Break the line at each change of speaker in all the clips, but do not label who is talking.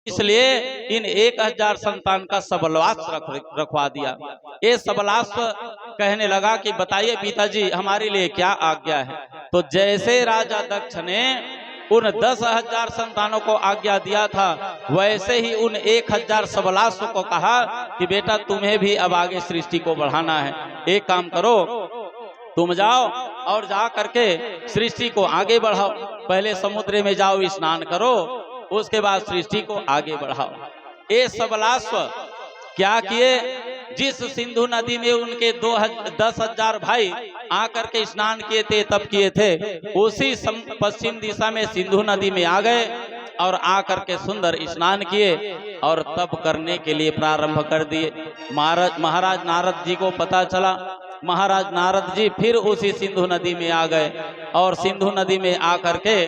इसलिए इन 1000 संतान का सबलास रखवा दिया। ये सबलास कहने लगा कि बताइए पिताजी हमारे लिए क्या आज्ञा है। तो जैसे राजा दक्ष ने उन 10,000 संतानों को आज्ञा दिया था, वैसे ही उन 1000 सबलासों को कहा कि बेटा तुम्हें भी अब आगे सृष्टि को बढ़ाना है। एक काम करो, तुम जाओ और जा करके सृष्टि को आगे बढ़ाओ। पहले समुद्र में जाओ, स्नान करो, उसके बाद सृष्टि को आगे बढ़ाओ। ये सबलाश्व क्या किए, जिस सिंधु नदी में उनके 10,000 भाई आकर के स्नान किए थे तब किए थे, उसी पश्चिम दिशा में सिंधु नदी में आ गए और आकर के सुंदर स्नान किए और तप करने के लिए प्रारंभ कर दिए। महाराज नारद जी को पता चला। महाराज नारद जी फिर उसी सिंधु नदी में आ गए और सिंधु नदी में आकर के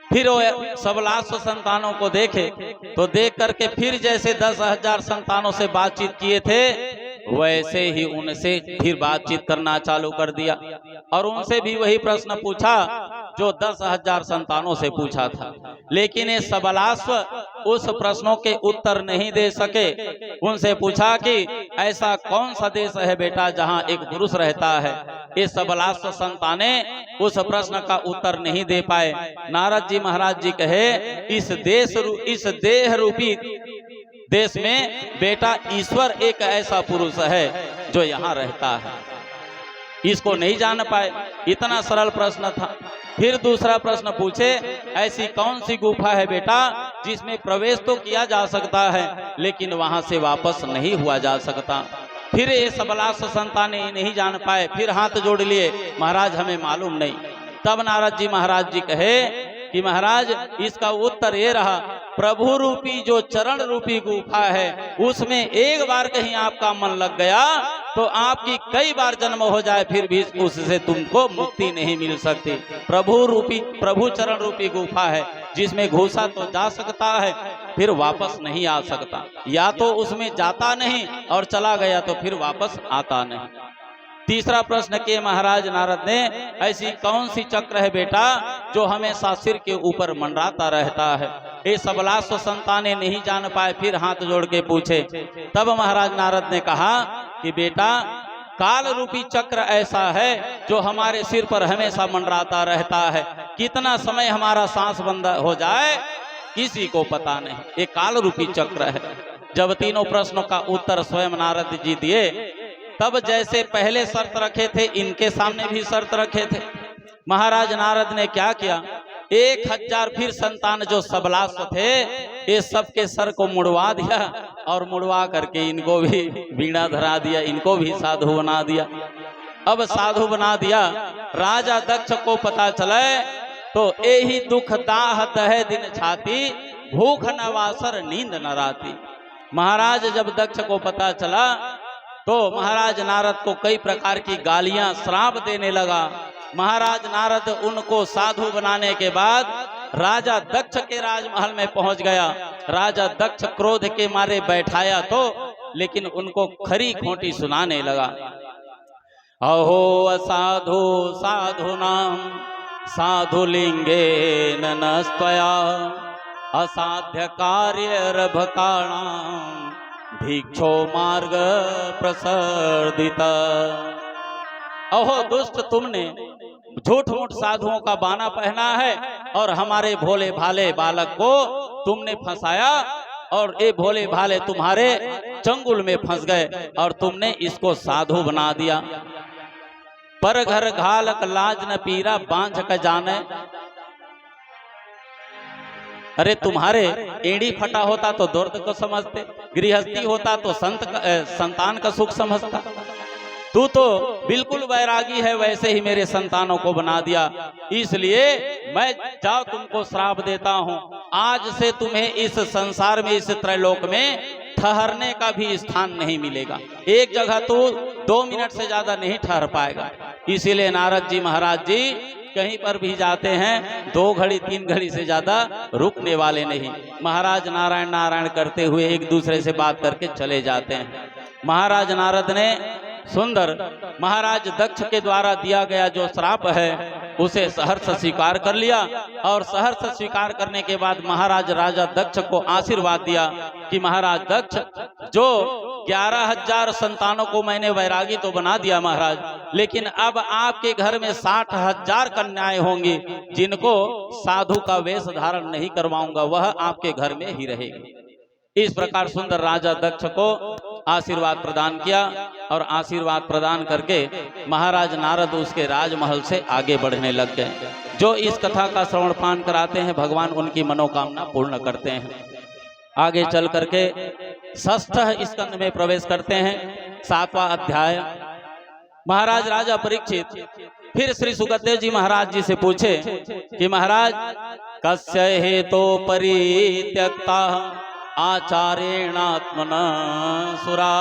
फिर वो सबलास संतानों को देखे, तो देख करके फिर जैसे 10,000 संतानों से बातचीत किए थे वैसे ही उनसे फिर बातचीत करना चालू कर दिया और उनसे भी वही प्रश्न पूछा जो 10,000 संतानों से पूछा था। लेकिन ये सबलाश्व उस प्रश्नों के उत्तर नहीं दे सके। उनसे पूछा कि ऐसा कौन सा देश है बेटा जहां एक पुरुष रहता है। ये सबलाश्व संताने उस प्रश्न का उत्तर नहीं दे पाए। नारद जी महाराज जी कहे इस देह रूपी देश में बेटा ईश्वर एक ऐसा पुरुष है जो यहाँ रहता है, इसको नहीं जान पाए। इतना सरल प्रश्न था। फिर दूसरा प्रश्न पूछे ऐसी कौन सी गुफा है बेटा जिसमें प्रवेश तो किया जा सकता है लेकिन वहां से वापस नहीं हुआ जा सकता। फिर ये सबलास संताने नहीं जान पाए, फिर हाथ जोड़ लिए, महाराज हमें मालूम नहीं। तब नारद जी महाराज जी कहे कि महाराज इसका उत्तर ये रहा, प्रभु रूपी जो चरण रूपी गुफा है उसमें एक बार कहीं आपका मन लग गया तो आपकी कई बार जन्म हो जाए फिर भी उससे तुमको मुक्ति नहीं मिल सकती। प्रभु चरण रूपी गुफा है जिसमें घुसा तो जा सकता है फिर वापस नहीं आ सकता, या तो उसमें जाता नहीं और चला गया तो फिर वापस आता नहीं। तीसरा प्रश्न किए महाराज नारद ने ऐसी कौन सी चक्र है बेटा जो हमेशा सिर के ऊपर मंडराता रहता है। ये सबलास संताने नहीं जान पाए, फिर हाथ जोड़ के पूछे। तब महाराज नारद ने कहा कि बेटा काल रूपी चक्र ऐसा है जो हमारे सिर पर हमेशा मंडराता रहता है, कितना समय हमारा सांस बंद हो जाए किसी को पता नहीं। ये काल रूपी चक्र है। जब तीनों प्रश्नों का उत्तर स्वयं नारद जी दिए तब जैसे पहले शर्त रखे थे इनके सामने भी शर्त रखे थे। महाराज नारद ने क्या किया, 1000 फिर संतान जो सबलास थे ये सबके सर को मुड़वा दिया और मुड़वा करके इनको भी वीणा धरा दिया, इनको भी साधु बना दिया। अब साधु बना दिया, राजा दक्ष को पता चले तो यही दुख दाह दहे दिन छाती, भूख न वासर नींद न राती। महाराज जब दक्ष को पता चला तो महाराज नारद को कई प्रकार की गालियां श्राप देने लगा। महाराज नारद उनको साधु बनाने के बाद राजा दक्ष के राजमहल में पहुंच गया। राजा दक्ष क्रोध के मारे बैठाया तो लेकिन उनको खरी खोटी सुनाने लगा। अहो असाधु साधु नाम साधु लिंगे नस्तया, असाध्य कार्य रभकाणाम भिक्षो मार्ग प्रसर्दिता। अहो दुष्ट, तुमने झूठ मूठ साधुओं का बाना पहना है और हमारे भोले भाले बालक को तुमने फंसाया और ये भोले भाले तुम्हारे चंगुल में फंस गए और तुमने इसको साधु बना दिया। पर घर घालक लाज न पीरा बांझ का जाने। अरे तुम्हारे एड़ी फटा होता तो दर्द को समझते, गृहस्थी होता तो संतान का सुख समझता। तू तो बिल्कुल वैरागी है, वैसे ही मेरे संतानों को बना दिया। इसलिए मैं जाओ तुमको श्राप देता हूँ, आज से तुम्हें इस संसार में इस त्रैलोक में ठहरने का भी स्थान नहीं मिलेगा। एक जगह तो 2 मिनट से ज्यादा नहीं ठहर पाएगा। इसीलिए नारद जी महाराज जी कहीं पर भी जाते हैं 2 घड़ी 3 घड़ी से ज्यादा रुकने वाले नहीं। महाराज नारायण नारायण करते हुए एक दूसरे से बात करके चले जाते हैं। महाराज नारद ने सुंदर महाराज दक्ष के द्वारा दिया गया जो श्राप है उसे सहर्ष स्वीकार कर लिया। और सहर्ष स्वीकार करने के बाद महाराज राजा दक्ष को आशीर्वाद दिया कि महाराज दक्ष, जो 11,000 संतानों को मैंने वैरागी तो बना दिया महाराज, लेकिन अब आपके घर में 60,000 कन्याएं होंगी जिनको साधु का वेश धारण नहीं करवाऊंगा, वह आपके घर में ही रहेगी। इस प्रकार सुंदर राजा दक्ष को आशीर्वाद प्रदान किया और आशीर्वाद प्रदान करके महाराज नारद उसके राजमहल से आगे बढ़ने लग गए। जो इस कथा का श्रवण पान कराते हैं भगवान उनकी मनोकामना पूर्ण करते हैं। आगे चल करके 6ठ स्कंद में प्रवेश करते हैं, 7वां अध्याय। महाराज राजा परीक्षित फिर श्री सुखदेव जी महाराज जी से पूछे कि महाराज, कस्य हेतो परित्यक्ता आचारेणात्मन सुरा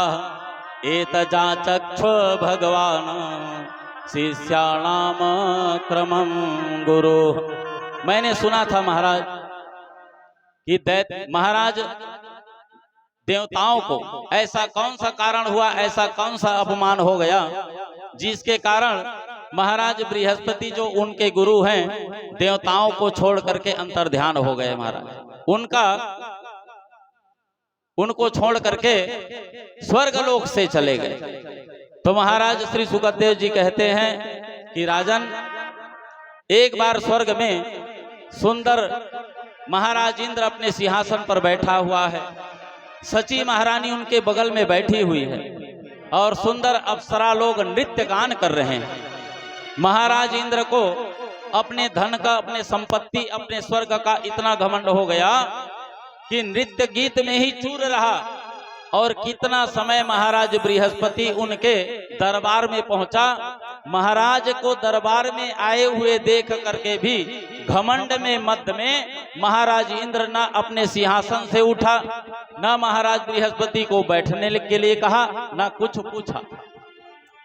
एतजाचक्ष भगवान शिष्याणाम क्रमं गुरु। मैंने सुना था महाराज कि महाराज देवताओं को ऐसा कौन सा कारण हुआ, ऐसा कौन सा अपमान हो गया जिसके कारण महाराज बृहस्पति जो उनके गुरु हैं देवताओं को छोड़ करके अंतर्ध्यान हो गए। महाराज उनको छोड़ करके स्वर्गलोक से चले गए। तो महाराज श्री सुखदेव जी कहते हैं कि राजन, एक बार स्वर्ग में सुंदर महाराज इंद्र अपने सिंहासन पर बैठा हुआ है, सची महारानी उनके बगल में बैठी हुई है और सुंदर अप्सरा लोग नृत्य गान कर रहे हैं। महाराज इंद्र को अपने धन का, अपने संपत्ति, अपने स्वर्ग का इतना घमंड हो गया कि नृत्य गीत में ही चूर रहा। और कितना समय महाराज बृहस्पति उनके दरबार में पहुंचा, महाराज को दरबार में आए हुए देख करके भी घमंड में मद में महाराज इंद्र ना अपने सिंहासन से उठा, ना महाराज बृहस्पति को बैठने के लिए कहा, ना कुछ पूछा।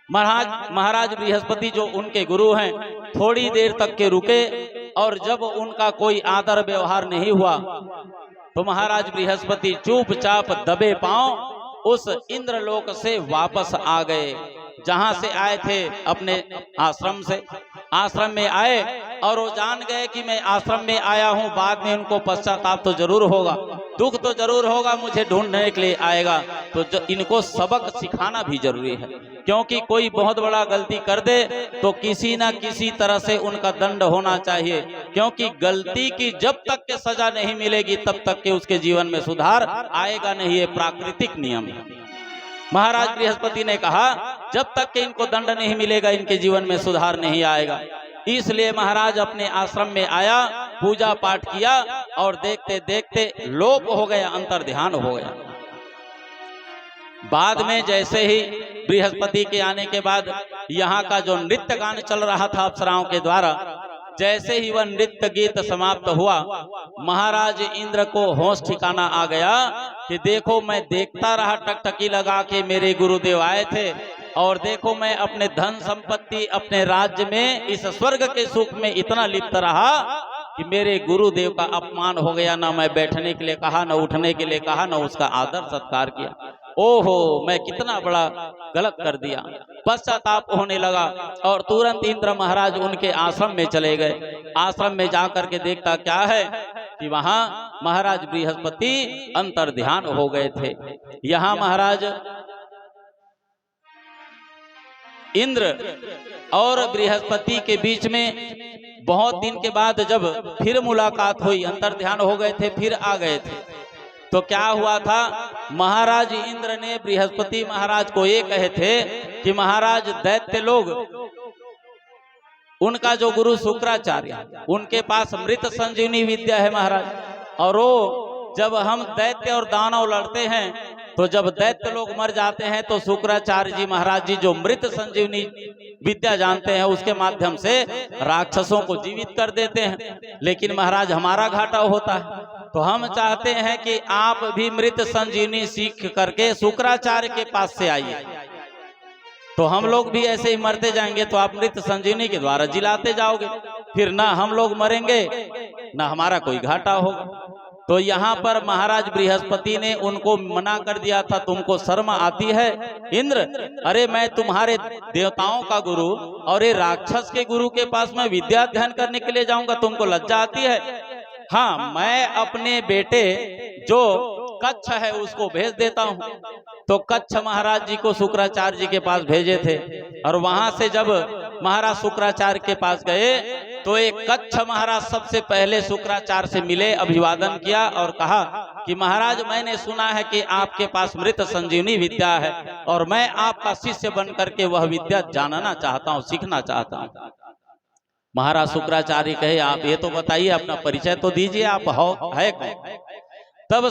महाराज बृहस्पति जो उनके गुरु हैं थोड़ी देर तक के रुके और जब उनका कोई आदर व्यवहार नहीं हुआ तो महाराज बृहस्पति चुपचाप दबे पांव उस इंद्रलोक से वापस आ गए, जहां से आए थे, अपने आश्रम से। आश्रम में आए और वो जान गए कि मैं आश्रम में आया हूं, बाद में उनको पश्चाताप तो जरूर होगा, दुख तो जरूर होगा, मुझे ढूंढने के लिए आएगा। तो इनको सबक सिखाना भी जरूरी है, क्योंकि कोई बहुत बड़ा गलती कर दे तो किसी ना किसी तरह से उनका दंड होना चाहिए, क्योंकि गलती की जब तक के सजा नहीं मिलेगी तब तक के उसके जीवन में सुधार आएगा नहीं, ये प्राकृतिक नियम है। महाराज बृहस्पति ने कहा जब तक के इनको दंड नहीं मिलेगा इनके जीवन में सुधार नहीं आएगा। इसलिए महाराज अपने आश्रम में आया, पूजा पाठ किया और देखते देखते लोप हो गया, अंतर्ध्यान हो गया। बाद में जैसे ही बृहस्पति के आने के बाद यहाँ का जो नृत्य गान चल रहा था अप्सराओं के द्वारा, जैसे ही वह नृत्य गीत समाप्त हुआ, महाराज इंद्र को होश ठिकाना आ गया कि देखो मैं देखता रहा टकटकी लगा के मेरे गुरुदेव आए थे, और देखो मैं अपने धन संपत्ति, अपने राज्य में, इस स्वर्ग के सुख में इतना लिप्त रहा कि मेरे गुरुदेव का अपमान हो गया। ना मैं बैठने के लिए कहा, ना उठने के लिए कहा, ना उसका आदर सत्कार किया। ओहो, मैं कितना बड़ा गलत कर दिया। पश्चाताप होने लगा और तुरंत इंद्र महाराज उनके आश्रम में चले गए। आश्रम में जाकर के देखता क्या है कि वहां महाराज बृहस्पति अंतर्ध्यान हो गए थे। यहाँ महाराज इंद्र और बृहस्पति के बीच में बहुत दिन के बाद जब फिर मुलाकात हुई, अंतर्ध्यान हो गए थे, फिर आ गए थे, तो क्या हुआ था, महाराज इंद्र ने बृहस्पति महाराज को ये कहे थे कि महाराज दैत्य लोग, उनका जो गुरु शुक्राचार्य, उनके पास मृत संजीवनी विद्या है महाराज, और वो जब हम दैत्य और दानव लड़ते हैं तो जब दैत्य लोग मर जाते हैं तो शुक्राचार्य जी महाराज जी जो मृत संजीवनी विद्या जानते हैं उसके माध्यम से राक्षसों को जीवित कर देते हैं। लेकिन महाराज हमारा घाटा होता है, तो हम चाहते हैं कि आप भी मृत संजीवनी सीख करके शुक्राचार्य के पास से आइए, तो हम लोग भी ऐसे ही मरते जाएंगे तो आप मृत संजीवनी के द्वारा जिलाते जाओगे, फिर ना हम लोग मरेंगे ना हमारा कोई घाटा होगा। तो यहाँ पर महाराज बृहस्पति ने उनको मना कर दिया था, तुमको शर्म आती है इंद्र? अरे मैं तुम्हारे देवताओं का गुरु और ये राक्षस के गुरु के पास मैं विद्या अध्ययन करने के लिए जाऊंगा, तुमको लज्जा आती है? हाँ, मैं अपने बेटे जो कच्छ है उसको भेज देता हूँ। तो कच्छ महाराज जी को शुक्राचार्य जी के पास भेजे थे, और वहां से जब महाराज शुक्राचार्य के पास गए तो एक कच्छ महाराज सबसे पहले शुक्राचार्य से मिले, अभिवादन किया और कहा कि महाराज मैंने सुना है कि आपके पास मृत संजीवनी विद्या है और मैं आपका शिष्य बन करके वह विद्या जानना चाहता हूँ, सीखना चाहता हूँ। महाराज शुक्राचार्य कहे आप ये तो बताइए, अपना परिचय तो दीजिए, आप है कौन? तब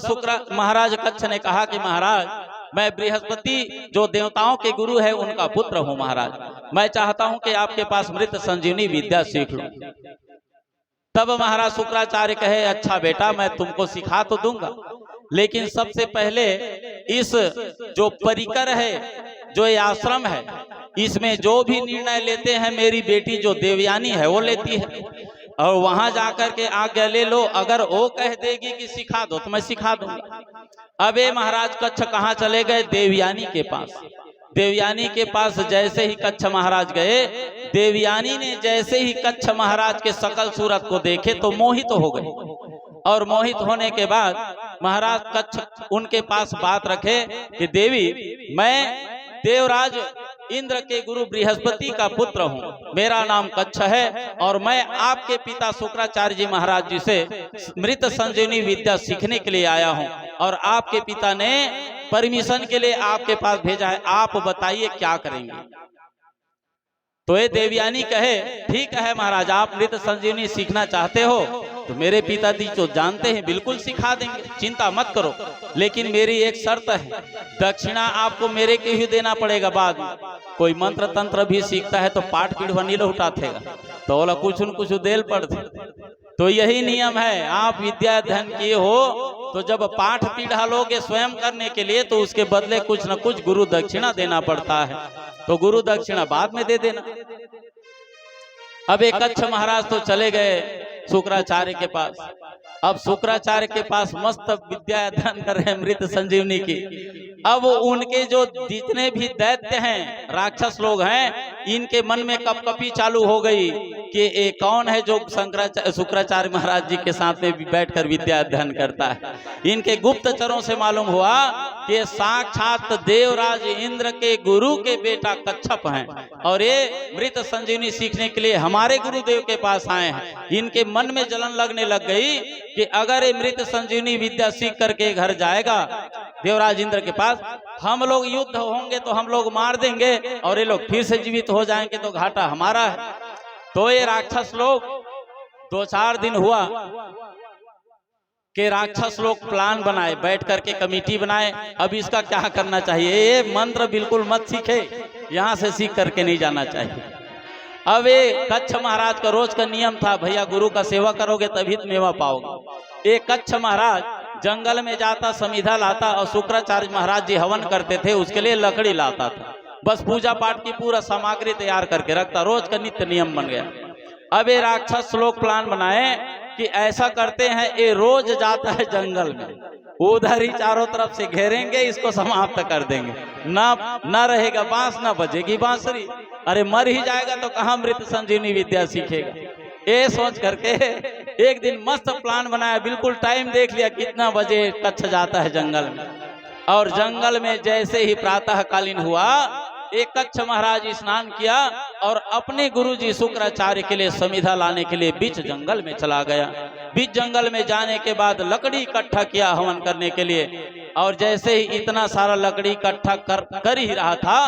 महाराज कच्छ ने कहा कि महाराज मैं बृहस्पति जो देवताओं के गुरु है उनका पुत्र हूँ महाराज, मैं चाहता हूँ कि आपके पास मृत संजीवनी विद्या सीख लूं। तब महाराज शुक्राचार्य कहे अच्छा बेटा मैं तुमको सिखा तो दूंगा, लेकिन सबसे पहले इस जो परिकर है, जो ये आश्रम है, इसमें जो भी निर्णय लेते हैं मेरी बेटी जो देवयानी है वो लेती है, और वहां जाकर के आज्ञा ले लो, अगर वो कह देगी कि सिखा दो तो मैं सिखा दूंगा। अब ये महाराज कच्छ कहाँ चले गए? देवयानी के पास। देवयानी के पास जैसे ही कच्छ महाराज गए, देवयानी ने जैसे ही कच्छ महाराज के सकल सूरत को देखे तो मोहित हो गए, और मोहित होने के बाद महाराज कच्छ उनके पास बात रखे कि देवी मैं देवराज इंद्र के गुरु बृहस्पति का पुत्र हूँ, मेरा नाम कच्छ है और मैं आपके पिता शुक्राचार्य जी महाराज जी से मृत संजीवनी विद्या सीखने के लिए आया हूँ, और आपके पिता ने परमिशन के लिए आपके पास भेजा है, आप बताइए क्या करेंगे? तो ये देवयानी कहे ठीक है महाराज, आप मृत संजीवनी सीखना चाहते हो तो मेरे पिताजी तो जानते हैं, बिल्कुल सिखा देंगे, चिंता मत करो, लेकिन मेरी एक शर्त है, दक्षिणा आपको मेरे के ही देना पड़ेगा। बाद में कोई मंत्र तंत्र भी सीखता है तो पाठ पीढ़ नहीं उठातेगा, तो बोला कुछ न कुछ देल पड़ते। तो यही नियम है, आप विद्या अध्ययन किए हो तो जब पाठ पीढ़ा लोगे स्वयं करने के लिए तो उसके बदले कुछ न कुछ गुरु दक्षिणा देना पड़ता है, तो गुरु दक्षिणा बाद में दे देना। अब एक कच्छ महाराज तो चले गए शुक्राचार्य के पास। अब शुक्राचार्य के पास मस्त विद्या अध्ययन कर रहे हैं मृत संजीवनी की। अब उनके जो जितने भी दैत्य हैं, राक्षस लोग हैं, इनके मन में कपकपी चालू हो गई कि ये कौन है जो शुक्राचार्य महाराज जी के साथ में बैठकर विद्या अध्ययन करता है। इनके गुप्तचरों से मालूम हुआ कि साक्षात देवराज इंद्र के गुरु के बेटा कच्छप हैं, और ये मृत संजीवनी सीखने के लिए हमारे गुरुदेव के पास आए हैं। इनके मन में जलन लगने लग गई कि अगर ये मृत संजीवनी विद्या सीख करके घर जाएगा देवराज इंद्र के पास, हम लोग युद्ध होंगे तो हम लोग मार देंगे और ये लोग फिर से जीवित हो जाएंगे तो घाटा हमारा है। तो ये राक्षस लोग 2-4 दिन हुआ कि राक्षस लोग प्लान बनाए, बैठ करके कमेटी बनाए, अब इसका क्या करना चाहिए, ये मंत्र बिल्कुल मत सीखे, यहाँ से सीख करके नहीं जाना चाहिए। अब ये कच्छ महाराज का रोज का नियम था, भैया गुरु का सेवा करोगे तभी तो मेवा पाओगे। ये कच्छ महाराज जंगल में जाता, समिधा लाता, और शुक्राचार्य महाराज जी हवन करते थे, उसके लिए लकड़ी लाता था, बस पूजा पाठ की पूरा सामग्री तैयार करके रखता, रोज का नित्य नियम बन गया। अब ये राक्षस लोग प्लान बनाए कि ऐसा करते हैं, ये रोज जाता है जंगल में, उधर ही चारों तरफ से घेरेंगे, इसको समाप्त कर देंगे, ना रहेगा बांस, ना बजेगी बांसुरी, अरे मर ही जाएगा तो कहाँ मृत संजीवनी विद्या सीखेगा। ये सोच करके एक दिन मस्त प्लान बनाया, बिल्कुल टाइम देख लिया कितना बजे कच्छ जाता है जंगल में, और जंगल में जैसे ही प्रातः कालीन हुआ, एक कच्छ महाराज स्नान किया और अपने गुरुजी शुक्राचार्य के लिए समिधा लाने के लिए बीच जंगल में चला गया। बीच जंगल में जाने के बाद लकड़ी इकट्ठा किया हवन करने के लिए, और जैसे ही इतना सारा लकड़ी इकट्ठा कर ही रहा था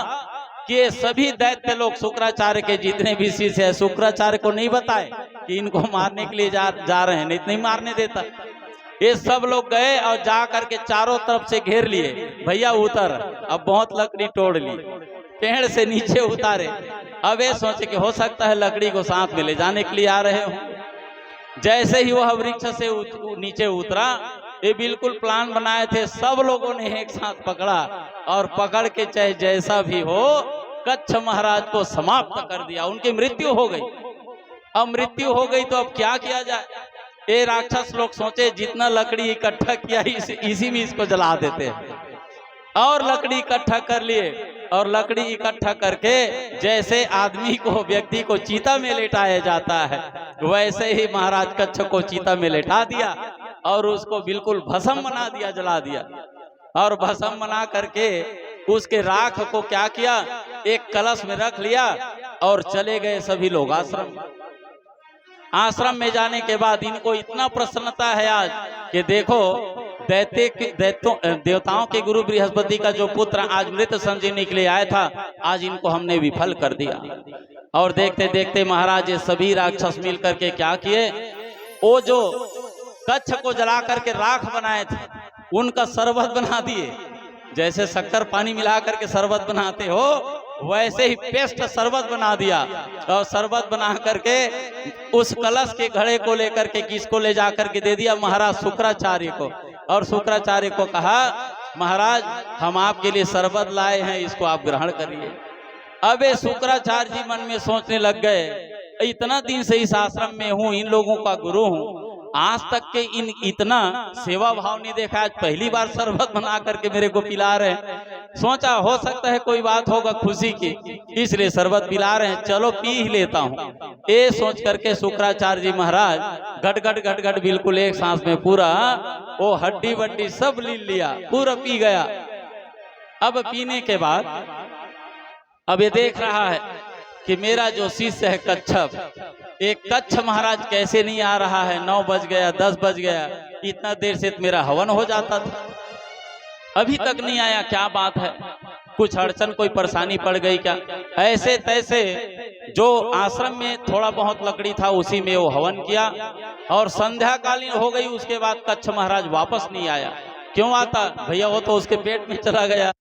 कि सभी दैत्य लोग शुक्राचार्य के जितने भी शिष्य है, शुक्राचार्य को नहीं बताए कि इनको मारने के लिए जा रहे हैं, नहीं मारने देता। ये सब लोग गए और जा करके चारों तरफ से घेर लिए, भैया उतर, अब बहुत लकड़ी तोड़ ली, पेड़ से नीचे उतारे। अब ये सोचे कि हो सकता है लकड़ी को साथ में ले जाने के लिए आ रहे हो। जैसे ही वह वृक्ष से नीचे उतरा, ये बिल्कुल प्लान बनाए थे, सब लोगों ने एक साथ पकड़ा और पकड़ के चाहे जैसा भी हो कच्छ महाराज को समाप्त कर दिया। उनकी मृत्यु हो गई। अब मृत्यु हो गई तो अब क्या किया जाए? ये राक्षस लोग सोचे जितना लकड़ी इकट्ठा किया इसी में इसको जला देते हैं, और लकड़ी इकट्ठा कर लिए, और लकड़ी इकट्ठा करके जैसे आदमी को, व्यक्ति को चीता में लेटाया जाता है, वैसे ही महाराज कच्छ को चीता में लेटा दिया और उसको बिल्कुल भस्म बना दिया, जला दिया। और भस्म बना करके उसके राख को क्या किया, एक कलश में रख लिया और चले गए सभी लोग आश्रम। आश्रम में जाने के बाद इनको इतना प्रसन्नता है आज कि देखो देवताओं के गुरु बृहस्पति का जो पुत्र आज मृत संजीवनी के लिए आया था, आज इनको हमने विफल कर दिया। और देखते देखते महाराज ये सभी राक्षस मिल करके क्या किए, वो जो कच्छ को जला करके राख बनाए थे उनका शरबत बना दिए। जैसे शक्कर पानी मिला करके शरबत बनाते हो, वैसे ही पेस्ट शरबत बना दिया। और शरबत बना करके उस कलश के घड़े को लेकर के किसको ले जा करके दे दिया, महाराज शुक्राचार्य को। और शुक्राचार्य को कहा, महाराज हम आपके लिए शरबत लाए हैं, इसको आप ग्रहण करिए। अबे शुक्राचार्य जी मन में सोचने लग गए, इतना दिन से इस आश्रम में हूँ, इन लोगों का गुरु हूँ, आज तक के इतना सेवा भाव नहीं देखा, आज पहली बार शरबत बना करके मेरे को पिला रहे हैं। सोचा हो सकता है कोई बात होगा खुशी की, इसलिए शरबत पिला रहे हैं, चलो पी ही लेता हूँ। ये सोच करके शुक्राचार्य जी महाराज घट घट घट घट बिल्कुल एक सांस में पूरा वो हड्डी वड्डी सब ले लिया, पूरा पी गया। अब पीने के बाद अब ये देख रहा है कि मेरा जो शिष्य है कच्छप, एक कच्छ महाराज कैसे नहीं आ रहा है, 9 बज गया, 10 बज गया, इतना देर से मेरा हवन हो जाता था, अभी तक नहीं आया, क्या बात है, कुछ अड़चन कोई परेशानी पड़ गई क्या। ऐसे तैसे जो आश्रम में थोड़ा बहुत लकड़ी था उसी में वो हवन किया, और संध्या कालीन हो गई। उसके बाद कच्छ महाराज वापस नहीं आया। क्यों आता भैया, वो तो उसके पेट में चला गया।